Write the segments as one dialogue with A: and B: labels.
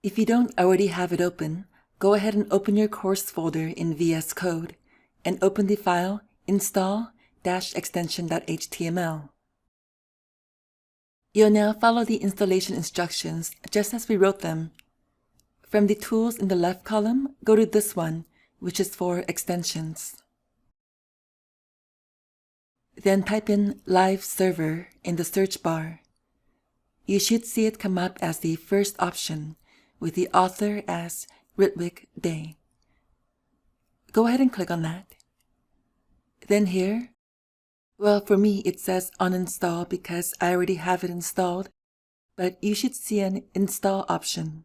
A: If you don't already have it open, go ahead and open your course folder in VS Code and open the file install-extension.html. You'll now follow the installation instructions just as we wrote them. From the tools in the left column, go to this one, which is for extensions. Then type in Live Server in the search bar. You should see it come up as the first option, with the author as Ritwik Day. Go ahead and click on that. Then here, well, for me it says uninstall because I already have it installed, but you should see an install option.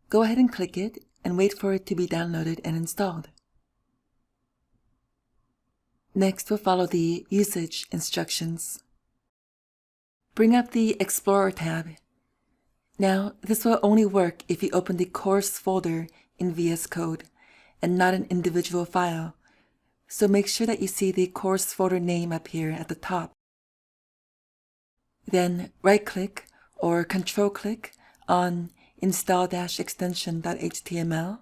A: Go ahead and click it and wait for it to be downloaded and installed. Next, we'll follow the usage instructions. Bring up the Explorer tab. Now, this will only work if you open the course folder in VS Code and not an individual file, so make sure that you see the course folder name up here at the top. Then right-click or control-click on install-extension.html,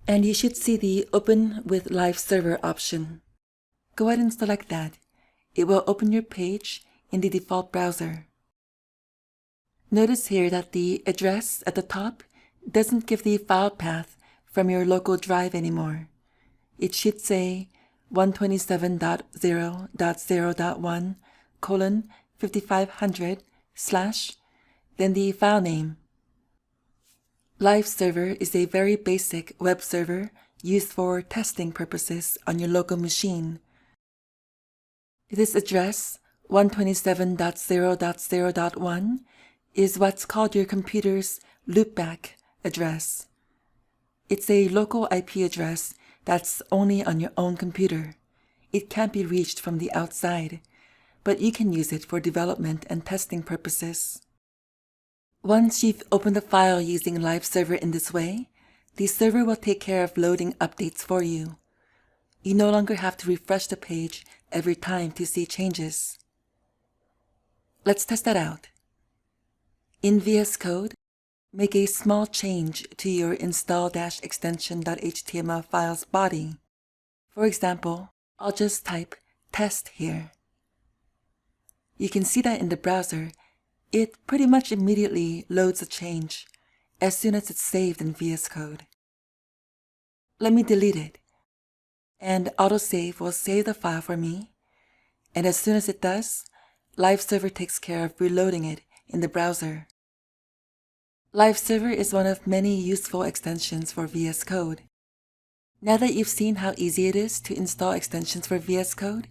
A: and you should see the Open with Live Server option. Go ahead and select that. It will open your page in the default browser. Notice here that the address at the top doesn't give the file path from your local drive anymore. It should say 127.0.0.1:5500/ then the file name. Live Server is a very basic web server used for testing purposes on your local machine. This address, 127.0.0.1, is what's called your computer's loopback address. It's a local IP address that's only on your own computer. It can't be reached from the outside, but you can use it for development and testing purposes. Once you've opened the file using Live Server in this way, the server will take care of loading updates for you. You no longer have to refresh the page every time to see changes. Let's test that out. In VS Code, make a small change to your install-extension.html file's body. For example, I'll just type test here. You can see that in the browser, it pretty much immediately loads a change as soon as it's saved in VS Code. Let me delete it, and autosave will save the file for me, and as soon as it does, Live Server takes care of reloading it in the browser. Live Server is one of many useful extensions for VS Code. Now that you've seen how easy it is to install extensions for VS Code,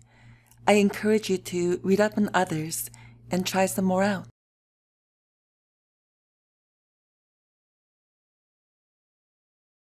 A: I encourage you to read up on others and try some more out.